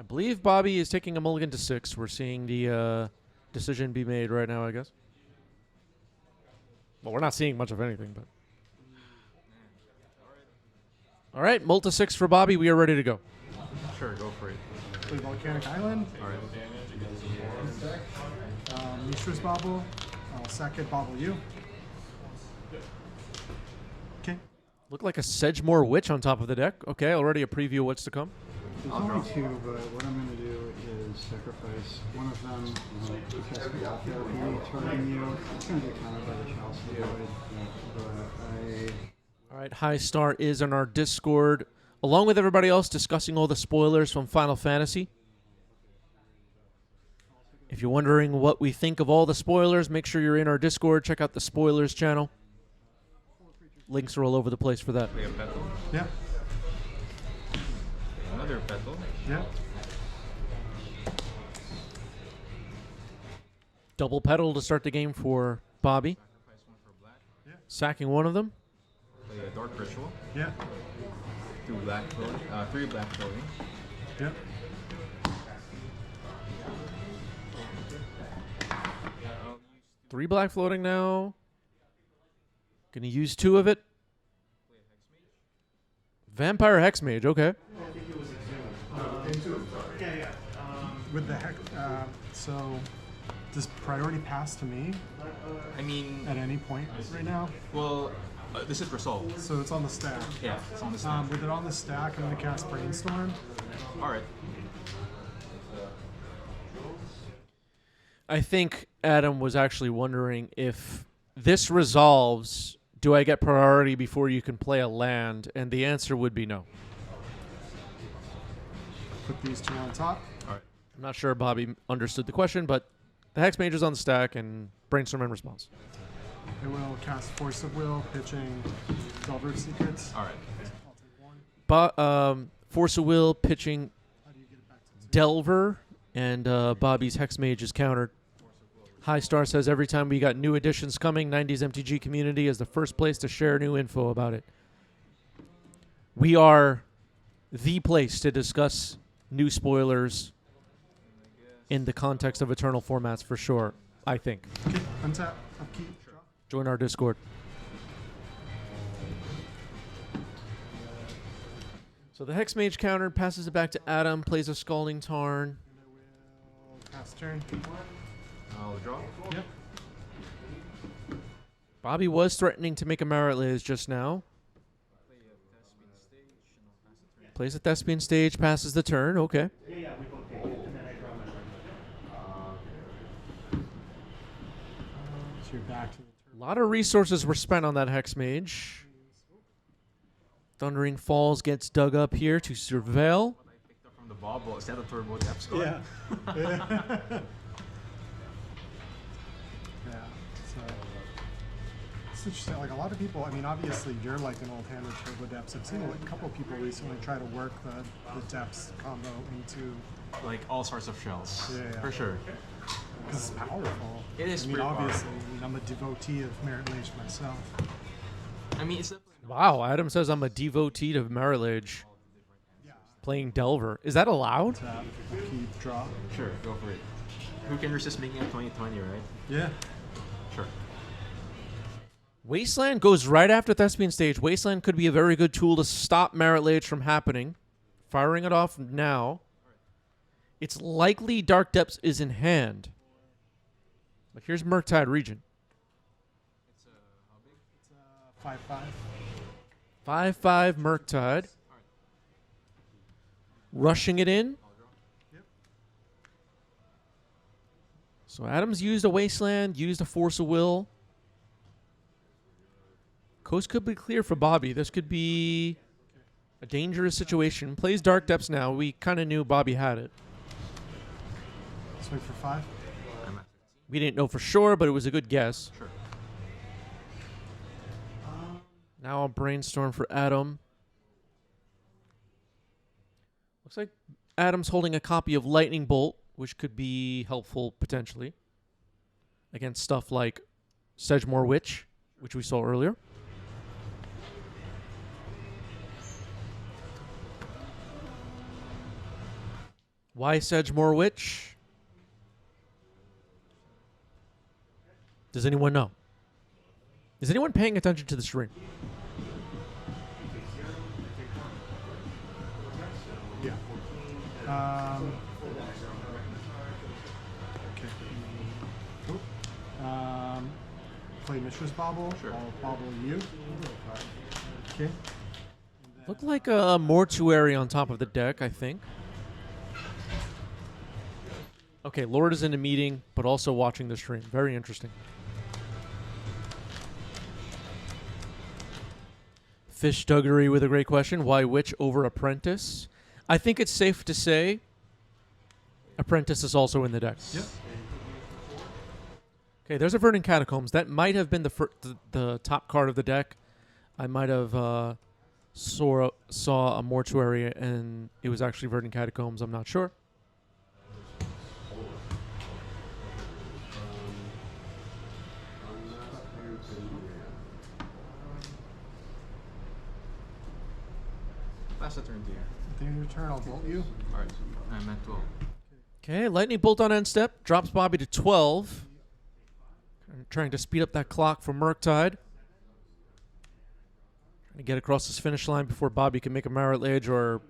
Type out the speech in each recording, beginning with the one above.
I believe Bobby is taking a mulligan to 6. We're seeing the decision be made right now, I guess. Well, we're not seeing much of anything, but. All right, mull to 6 for Bobby. We are ready to go. Sure, go for it. Play Volcanic Island. All right. Mistress Bobble. I'll second Bobble you. Okay. Look like a Sedgemoor Witch on top of the deck. Okay, already a preview of what's to come. There's only 2, but what I'm going to do is sacrifice one of them because we out there really turning you. It's going to get countered by the Chalice of the Void, but All right, High Star is on our Discord, along with everybody else discussing all the spoilers from Final Fantasy. If you're wondering what we think of all the spoilers, make sure you're in our Discord. Check out the spoilers channel. Links are all over the place for that. We have Petal. Yeah. Another Petal. Yeah. Double Petal to start the game for Bobby. Sacrifice one for black. Yeah. Sacking one of them. Play a Dark Ritual. Yeah. 2 black floating. 3 black floating. Yeah. 3 black floating now. Gonna use 2 of it. Play a Hex Mage. Vampire Hexmage, okay. With the heck, so does priority pass to me I mean, at any point right now? well, this is resolved. So it's on the stack. Yeah, it's on the stack. With it on the stack, I'm going to cast Brainstorm. All right. I think Adam was actually wondering if this resolves, do I get priority before you can play a land? And the answer would be no. Put these 2 on top. All right. I'm not sure Bobby understood the question, but the Hexmage is on the stack and Brainstorm in response. I will cast Force of Will, pitching Delver Secrets. All right. I'll take 1. Force of Will, pitching How do you get it back to 2? Delver, and Bobby's Hexmage is countered. High Star says every time we got new additions coming, 90s MTG community is the first place to share new info about it. We are the place to discuss new spoilers in the context of Eternal formats for sure, I think. Okay, untap, upkeep, draw. Join our Discord. So the Hexmage countered, passes it back to Adam, plays a Scalding Tarn. And I will pass turn. I'll draw. Yep. Bobby was threatening to make a Merit Liz just now. Play a Thespian Stage and I'll pass the turn. Plays a Thespian Stage, passes the turn. Okay. So you're back to the A turn. lot of resources were spent on that Hexmage. Thundering Falls gets dug up here to surveil. What I picked up from the bobble is that a Turbo Depth Score? Yeah. Yeah. So it's interesting. Like a lot of people, I mean, obviously you're like an old hand with Turbo Depths. I've seen like a couple people recently try to work the Depths combo into, Like all sorts of shells. Yeah, yeah. For sure. because it's powerful. It is I mean, pretty obviously, I mean, I'm a devotee of Merit Lage myself. I mean, it's definitely Wow, Adam says I'm a devotee of Merilage Yeah. playing Delver. Is that allowed? Tap, upkeep, draw. Sure, go for it. Who can resist making it 2020, right? Yeah. Sure. Wasteland goes right after Thespian Stage. Wasteland could be a very good tool to stop Merilage from happening. Firing it off now. It's likely Dark Depths is in hand. But here's Murktide Region. It's how big? It's 5/5. 5/5 Murktide. Rushing it in. I'll draw. Yep. So Adams used a Wasteland, used a Force of Will. Coast could be clear for Bobby. This could be a dangerous situation. Plays Dark Depths now. We kind of knew Bobby had it. Swing for 5. I'm at 15. We didn't know for sure, but it was a good guess. Sure. Now a Brainstorm for Adam. Looks like Adam's holding a copy of Lightning Bolt, which could be helpful potentially against stuff like Sedgemoor Witch, which we saw earlier. Why Sedgemore Witch? Does anyone know? Is anyone paying attention to the stream? Yeah. Okay. Cool. Play Mishra's Bobble. Sure. I'll bobble you. Okay. Look like a mortuary on top of the deck, I think. Okay, Lord is in a meeting, but also watching the stream. Very interesting. Fish Duggery with a great question. Why Witch over Apprentice? I think it's safe to say Apprentice is also in the deck. Yep. Okay, there's a Verdant Catacombs. That might have been the top card of the deck. I might have saw a Mortuary and it was actually Verdant Catacombs. I'm not sure. Pass the turn to you. At the end of your turn, I'll bolt you. Alright. I'm at 12. Okay, Lightning Bolt on end step. Drops Bobby to 12. Trying to speed up that clock for Murktide. Trying to get across this finish line before Bobby can make a Marit Lage or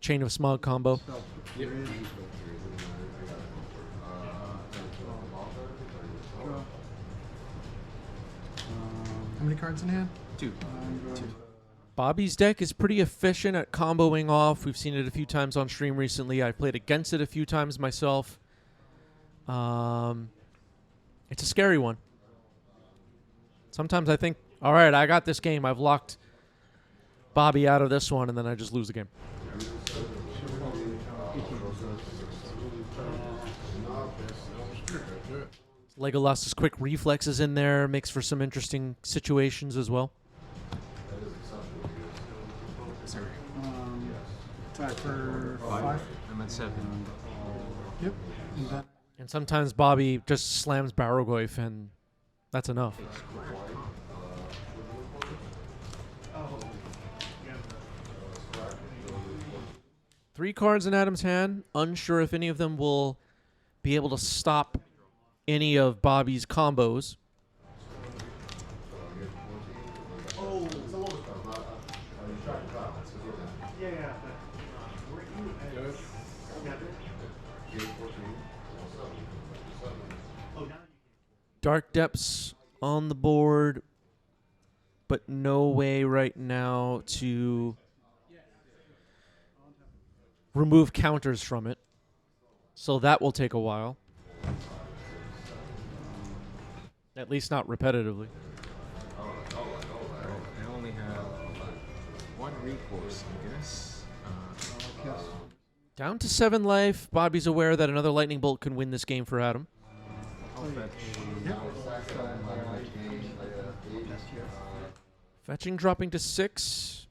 Chain of Smog combo. Yep. How many cards in hand? 2. Bobby's deck is pretty efficient at comboing off. We've seen it a few times on stream recently. I've played against it a few times myself. It's a scary one. Sometimes I think, all right, I got this game. I've locked Bobby out of this one, and then I just lose the game. Legolas's quick reflexes in there makes for some interesting situations as well. Sorry. Attack for 5. I'm at 7. Yep. And then And sometimes Bobby just slams Barrogoyf, and that's enough. Three cards in Adam's hand. Unsure if any of them will be able to stop any of Bobby's combos. Dark Depths on the board, but no way right now to remove counters from it. So that will take a while. At least not repetitively. I only have one recourse, I guess. Down to 7 life. Bobby's aware that another Lightning Bolt can win this game for Adam. I'll fetch. Fetching dropping to 6.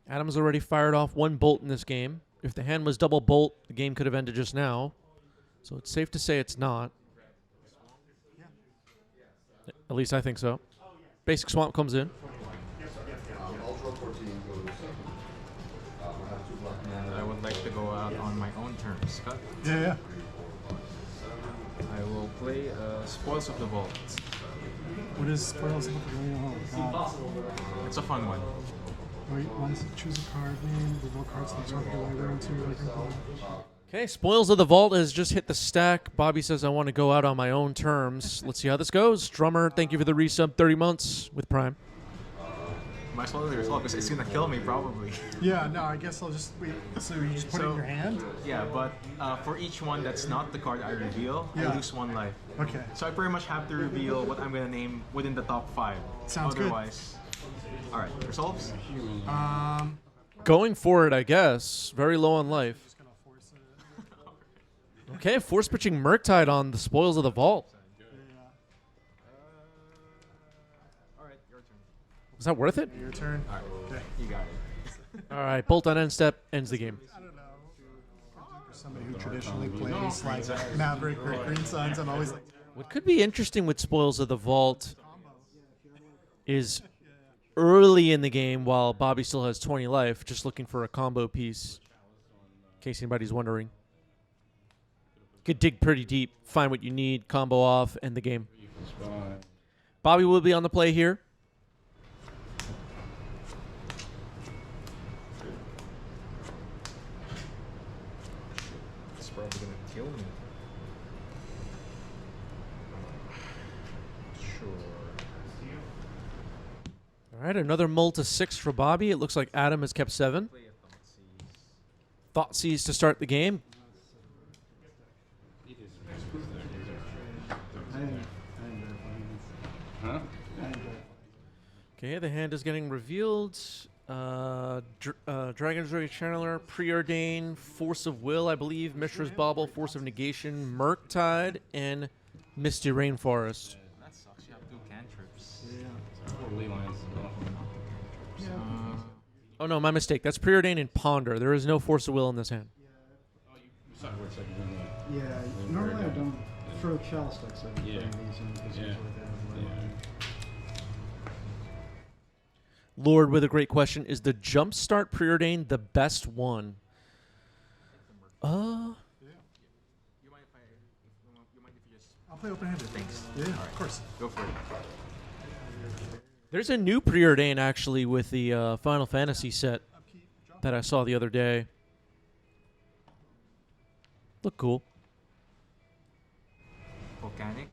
Adam's already fired off 1 bolt in this game. If the hand was double bolt, the game could have ended just now. So it's safe to say it's not. At least I think so. Basic Swamp comes in. And I would like to go out on my own terms. Cut. yeah. I will play Spoils of the Vault. What is Spoils of the Vault? It's a fun one. Wait, once choose a card name, reveal cards that don't go either into Okay, Spoils of the Vault has just hit the stack. Bobby says, I want to go out on my own terms. Let's see how this goes. Drummer, thank you for the resub. 30 months with Prime. Might as well do the result because it's going to kill me probably. Yeah, no, I guess I'll just wait. So you just put it in your hand? Yeah, but for each one that's not the card I reveal, Yeah. I lose 1 life. Okay. So I pretty much have to reveal what I'm going to name within the top 5. Sounds good. Otherwise, alright, resolves? Going for it, I guess. Very low on life. Just gonna force it. Okay, force pitching Murktide on the Spoils of the Vault. Alright, your turn. Is that worth it? Your turn. Alright, Okay. you got it. All right, bolt on end step ends the game. I don't know. For somebody who traditionally plays like Maverick or Green Suns, I'm always like, What could be interesting with Spoils of the Vault is early in the game while Bobby still has 20 life, just looking for a combo piece, case anybody's wondering. Could dig pretty deep, find what you need, combo off, end the game. Bobby will be on the play here. It's probably gonna kill me. Sure. All right, another mull to 6 for Bobby. It looks like Adam has kept 7. Play a Thoughtseize. Thoughtseize to start the game. I didn't verify Huh? Okay, the hand is getting revealed. Dragon's Rage Channeler, Preordain, Force of Will, I believe, Mishra's Bauble, Force of Negation, Murktide, and Misty Rainforest. That sucks. You have 2 cantrips. Yeah. Ley lines. Yeah. Oh no, my mistake. That's Preordain and Ponder. There is no Force of Will in this hand. Yeah, normally I don't, for shell sticks, I don't Yeah. bring these in because Yeah. usually they have ley line. Lord with a great question. Is the Jumpstart Preordain the best one? You mind if you mind if you just I'll play open-handed. Thanks. Yeah, of course. go for it? There's a new Preordain actually with the Final Fantasy set Upkeep, drop. that I saw the other day. Look cool. Volcanic.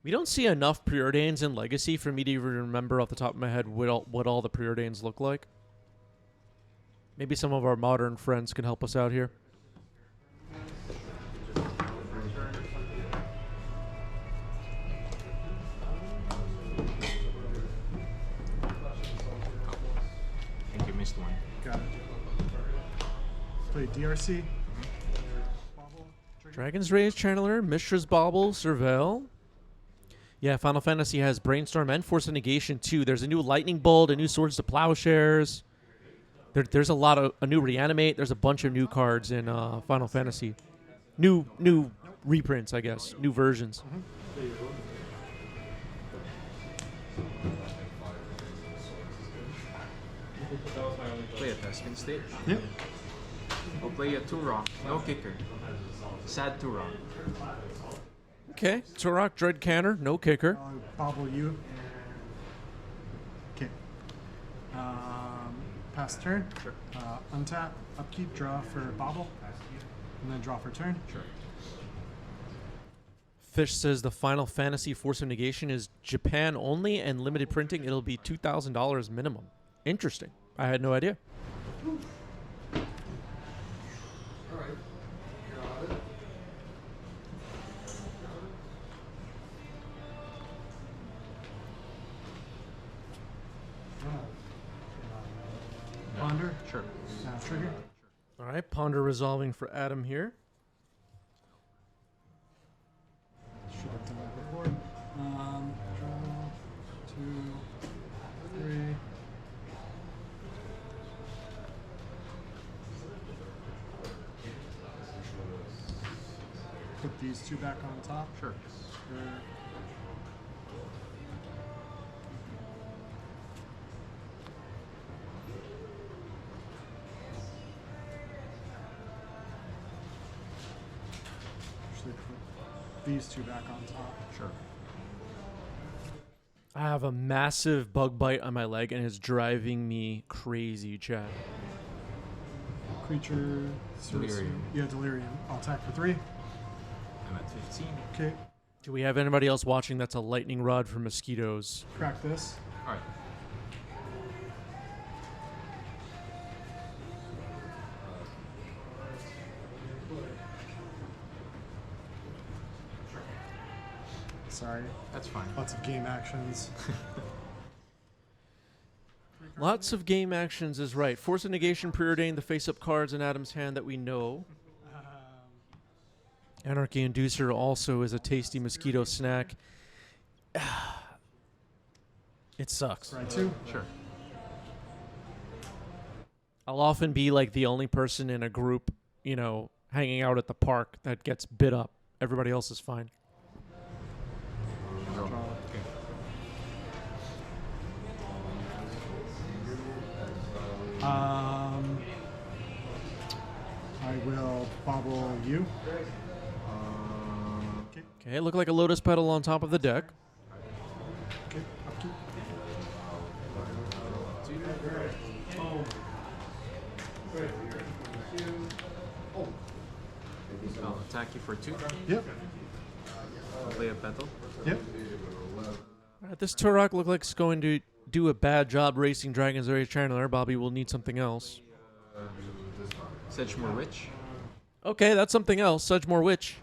We don't see enough Preordains in Legacy for me to even remember off the top of my head what all the Preordains look like. Maybe some of our modern friends can help us out here. I think you missed one. Got it. Play DRC. Bobble. Trigger. Dragon's Rage Channeler, Mishra's Bauble, Surveil. Yeah, Final Fantasy has Brainstorm and Force of Negation too. There's a new Lightning Bolt, a new Swords to Plowshares. There's a lot of a new Reanimate. There's a bunch of new cards in Final Fantasy. New reprints, I guess. New versions. Play a testing stage. Yep. I'll play a 2-rock. No kicker. Sad 2-rock. Okay, Turok, Dread Canner, no kicker. Bobble you. Okay. Pass turn. Sure. Untap. Upkeep. Draw for Bobble. And then draw for turn. Sure. Fish says the Final Fantasy Force of Negation is Japan only and limited printing. It'll be $2,000 minimum. Interesting. I had no idea. Ponder. Sure. Trigger. All right, Ponder resolving for Adam here. Should have done that before. Draw. 2, 3. Put these 2 back on top. Sure. Actually put these 2 back on top. Sure. I have a massive bug bite on my leg and it's driving me crazy, Chad. Creature. Delirium. Yeah, Delirium. I'll attack for 3. I'm at 15. Okay. Do we have anybody else watching that's a lightning rod for mosquitoes? Crack this. All right. Sorry. That's fine. Lots of game actions. Lots of game actions is right. Force of Negation, Preordain, the face-up cards in Adam's hand that we know. Anarchy Inducer also is a tasty mosquito snack. It sucks. Right, 2. Sure. I'll often be like the only person in a group, you know, hanging out at the park that gets bit up. Everybody else is fine. Draw. Draw. Okay. I I will bubble you. Okay. Okay, look like a lotus petal on top of the deck. Okay. Upkeep. I'll attack you for 2. Yep. I'll play a petal. Yep. All right, this Turok looks like it's going to do a bad job racing Dragon's Rage Channeler. Bobby will need something else. Sedgemoor Witch. Okay, that's something else. Sedgemoor Witch.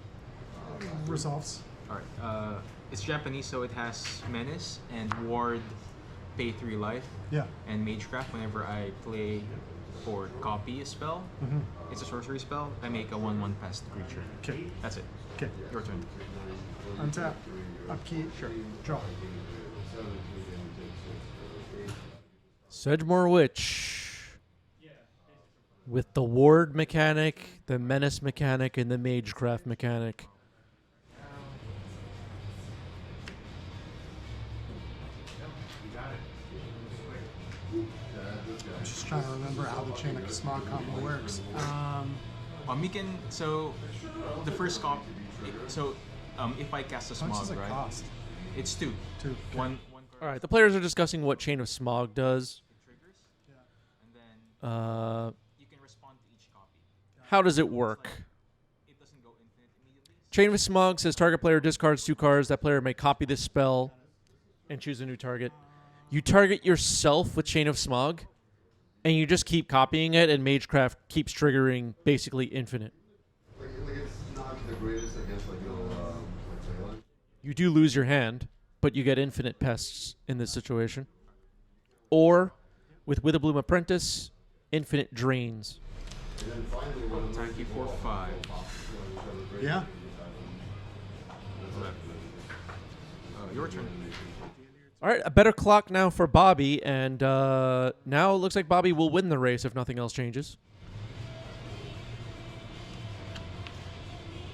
Resolves. Alright, it's Japanese, so it has Menace and Ward, pay 3 life, Yeah. and Magecraft. Whenever I play or copy a spell, it's a sorcery spell, I make a 1/1 pest creature. Okay. That's it. Okay. Your turn. Untap. Upkeep. Sure. Draw. Sedgemoor Witch. With the Ward mechanic, the Menace mechanic, and the Magecraft mechanic. I'm just trying to remember how the chain of smog combo works. We can, so the first copy, so if I cast a How much does Smog, it right? cost? It's 2. 2. Okay. One All right, the players are discussing what Chain of Smog does. triggers, and then you can respond to each copy. How does it work? It doesn't go infinite immediately. Chain of Smog says target player discards 2 cards. That player may copy this spell and choose a new target. You target yourself with Chain of Smog, and you just keep copying it, and Magecraft keeps triggering basically infinite. Like it's not the greatest against like Leyland. You do lose your hand, but you get infinite pests in this situation. Or, with Witherbloom Apprentice, infinite drains. And then finally when Attack you for 5. Yeah. Your turn. All right, a better clock now for Bobby, and now it looks like Bobby will win the race if nothing else changes.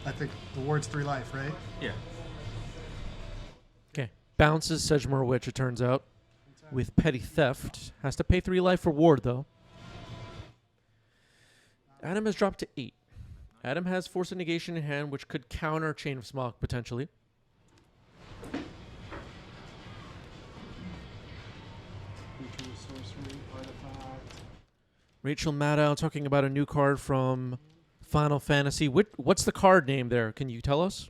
I think the ward's 3 life, right? Yeah. Okay, bounces Sedgemoor Witch, it turns out, with Petty Theft. Has to pay 3 life for Ward, though. Adam has dropped to 8. Adam has Force of Negation in hand, which could counter Chain of Smog, potentially. Sorcery, artifact. Rachel Maddow talking about a new card from Final Fantasy. What's the card name there? Can you tell us?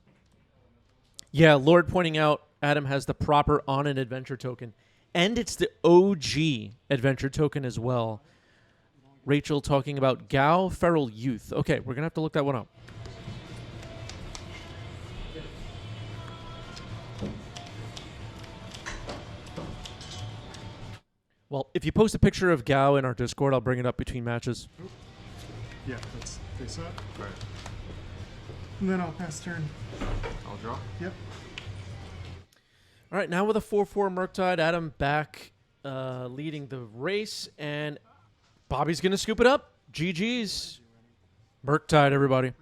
Yeah, Lord pointing out Adam has the proper on an adventure token. And it's the OG adventure token as well. Rachel talking about Gao Feral Youth. Okay, we're going to have to look that one up. Well, if you post a picture of Gao in our Discord, I'll bring it up between matches. Yeah, that's face up. Right. And then I'll pass turn. I'll draw. Yep. All right, now with a 4-4 Murktide, Adam back leading the race, and Bobby's going to scoop it up. GG's. Murktide, everybody.